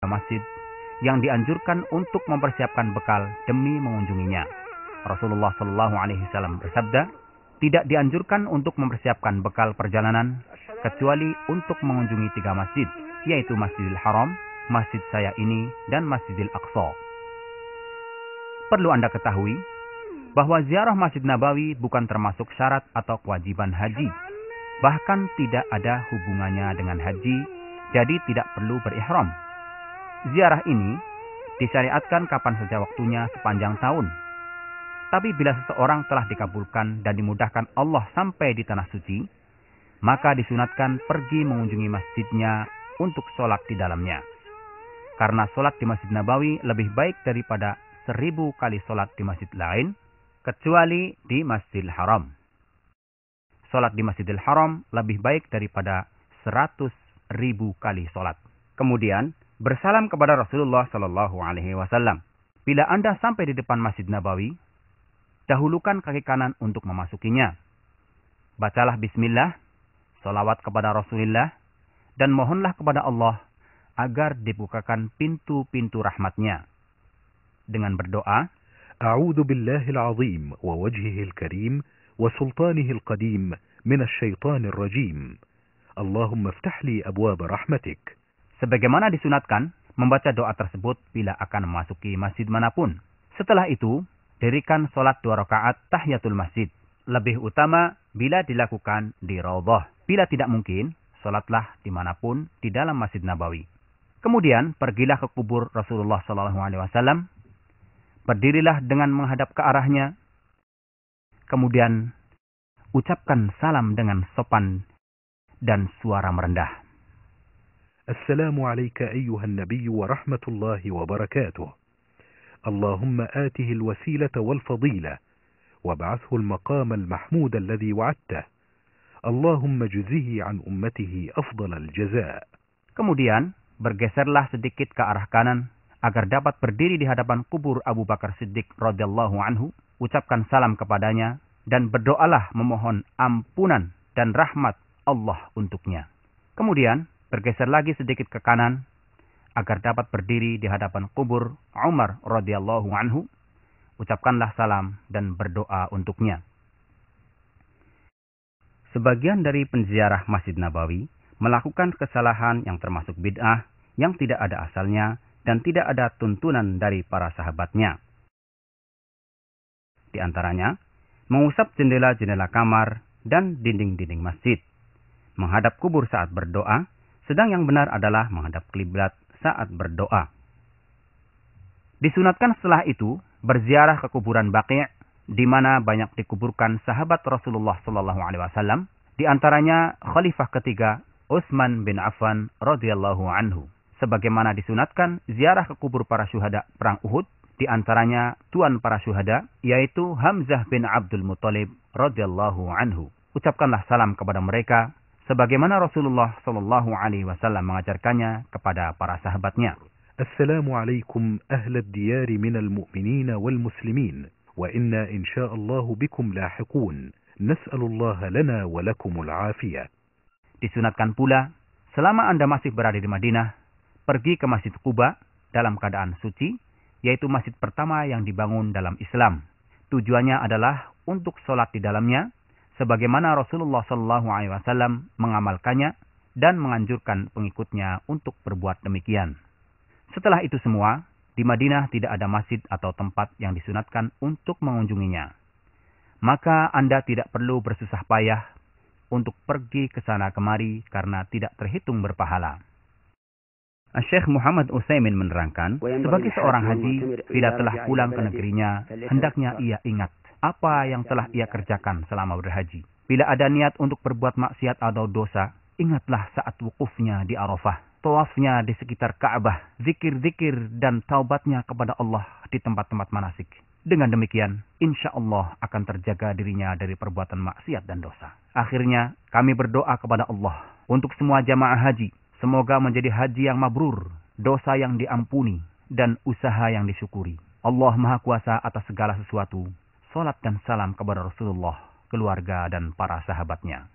masjid yang dianjurkan untuk mempersiapkan bekal demi mengunjunginya. Rasulullah Shallallahu Alaihi Wasallam bersabda, tidak dianjurkan untuk mempersiapkan bekal perjalanan kecuali untuk mengunjungi 3 masjid, yaitu Masjidil Haram, masjid saya ini, dan Masjidil Aqsa. Perlu Anda ketahui bahwa ziarah Masjid Nabawi bukan termasuk syarat atau kewajiban haji. Bahkan tidak ada hubungannya dengan haji, jadi tidak perlu berihram. Ziarah ini disyariatkan kapan saja waktunya sepanjang tahun. Tapi bila seseorang telah dikabulkan dan dimudahkan Allah sampai di tanah suci, maka disunatkan pergi mengunjungi masjidnya untuk sholat di dalamnya. Karena sholat di Masjid Nabawi lebih baik daripada 1000 kali sholat di masjid lain, kecuali di Masjidil Haram. Sholat di Masjidil Haram lebih baik daripada 100.000 kali sholat. Kemudian, bersalam kepada Rasulullah Shallallahu Alaihi Wasallam. Bila Anda sampai di depan Masjid Nabawi, dahulukan kaki kanan untuk memasukinya. Bacalah bismillah, sholawat kepada Rasulullah, dan mohonlah kepada Allah agar dibukakan pintu-pintu rahmatnya. Dengan berdoa, A'udzu billahil azim wa wajhihil karim wa sultanihil qadim minasy syaithanir rajim. Allahumma iftah li abwaab rahmatik. Sebagaimana disunatkan, membaca doa tersebut bila akan memasuki masjid manapun. Setelah itu, dirikan sholat 2 rakaat tahiyatul masjid. Lebih utama bila dilakukan di Raudhah. Bila tidak mungkin, sholatlah dimanapun di dalam Masjid Nabawi. Kemudian, pergilah ke kubur Rasulullah SAW. Berdirilah dengan menghadap ke arahnya. Kemudian, ucapkan salam dengan sopan dan suara merendah. Assalamu alayka ayyuhan nabiyyu wa rahmatullahi wa barakatuh. Allahumma atihi al-wasilata wal-fadilah wab'athhu al-maqam al-mahmud alladhi wa'adtah. Allahumma juzhihi an ummatihi afdal al-jazaa. Kemudian, bergeserlah sedikit ke arah kanan agar dapat berdiri di hadapan kubur Abu Bakar Siddiq radhiyallahu anhu, ucapkan salam kepadanya dan berdoalah memohon ampunan dan rahmat Allah untuknya. Kemudian, bergeser lagi sedikit ke kanan agar dapat berdiri di hadapan kubur Umar radhiyallahu anhu, ucapkanlah salam dan berdoa untuknya. Sebagian dari penziarah Masjid Nabawi melakukan kesalahan yang termasuk bid'ah yang tidak ada asalnya dan tidak ada tuntunan dari para sahabatnya. Di antaranya, mengusap jendela-jendela kamar dan dinding-dinding masjid, menghadap kubur saat berdoa, sedang yang benar adalah menghadap kiblat saat berdoa. Disunatkan setelah itu berziarah ke kuburan Baqi', di mana banyak dikuburkan sahabat Rasulullah SAW, di antaranya Khalifah ketiga Utsman bin Affan radhiyallahu anhu. Sebagaimana disunatkan ziarah ke kubur para syuhada perang Uhud, di antaranya tuan para syuhada, yaitu Hamzah bin Abdul Muttalib radhiyallahu anhu. Ucapkanlah salam kepada mereka, sebagaimana Rasulullah Shallallahu Alaihi Wasallam mengajarkannya kepada para sahabatnya. Assalamu alaikum ahlad diyari minal mu'minina wal muslimin, wa inna insya'allahu bikum lahiqun. Nas'alullaha lana wa lakumul afiyah. Disunatkan pula, selama Anda masih berada di Madinah, pergi ke Masjid Quba dalam keadaan suci, yaitu masjid pertama yang dibangun dalam Islam. Tujuannya adalah untuk sholat di dalamnya, sebagaimana Rasulullah SAW mengamalkannya dan menganjurkan pengikutnya untuk berbuat demikian. Setelah itu semua, di Madinah tidak ada masjid atau tempat yang disunatkan untuk mengunjunginya. Maka Anda tidak perlu bersusah payah untuk pergi ke sana kemari karena tidak terhitung berpahala. Syekh Muhammad Utsaimin menerangkan, sebagai seorang haji, bila telah pulang ke negerinya, hendaknya ia ingat apa yang telah ia kerjakan selama berhaji. Bila ada niat untuk berbuat maksiat atau dosa, ingatlah saat wukufnya di Arafah, tawafnya di sekitar Ka'bah, zikir-zikir dan taubatnya kepada Allah di tempat-tempat manasik. Dengan demikian, insya Allah akan terjaga dirinya dari perbuatan maksiat dan dosa. Akhirnya, kami berdoa kepada Allah untuk semua jamaah haji. Semoga menjadi haji yang mabrur, dosa yang diampuni, dan usaha yang disyukuri. Allah Maha Kuasa atas segala sesuatu. Salat dan salam kepada Rasulullah, keluarga dan para sahabatnya.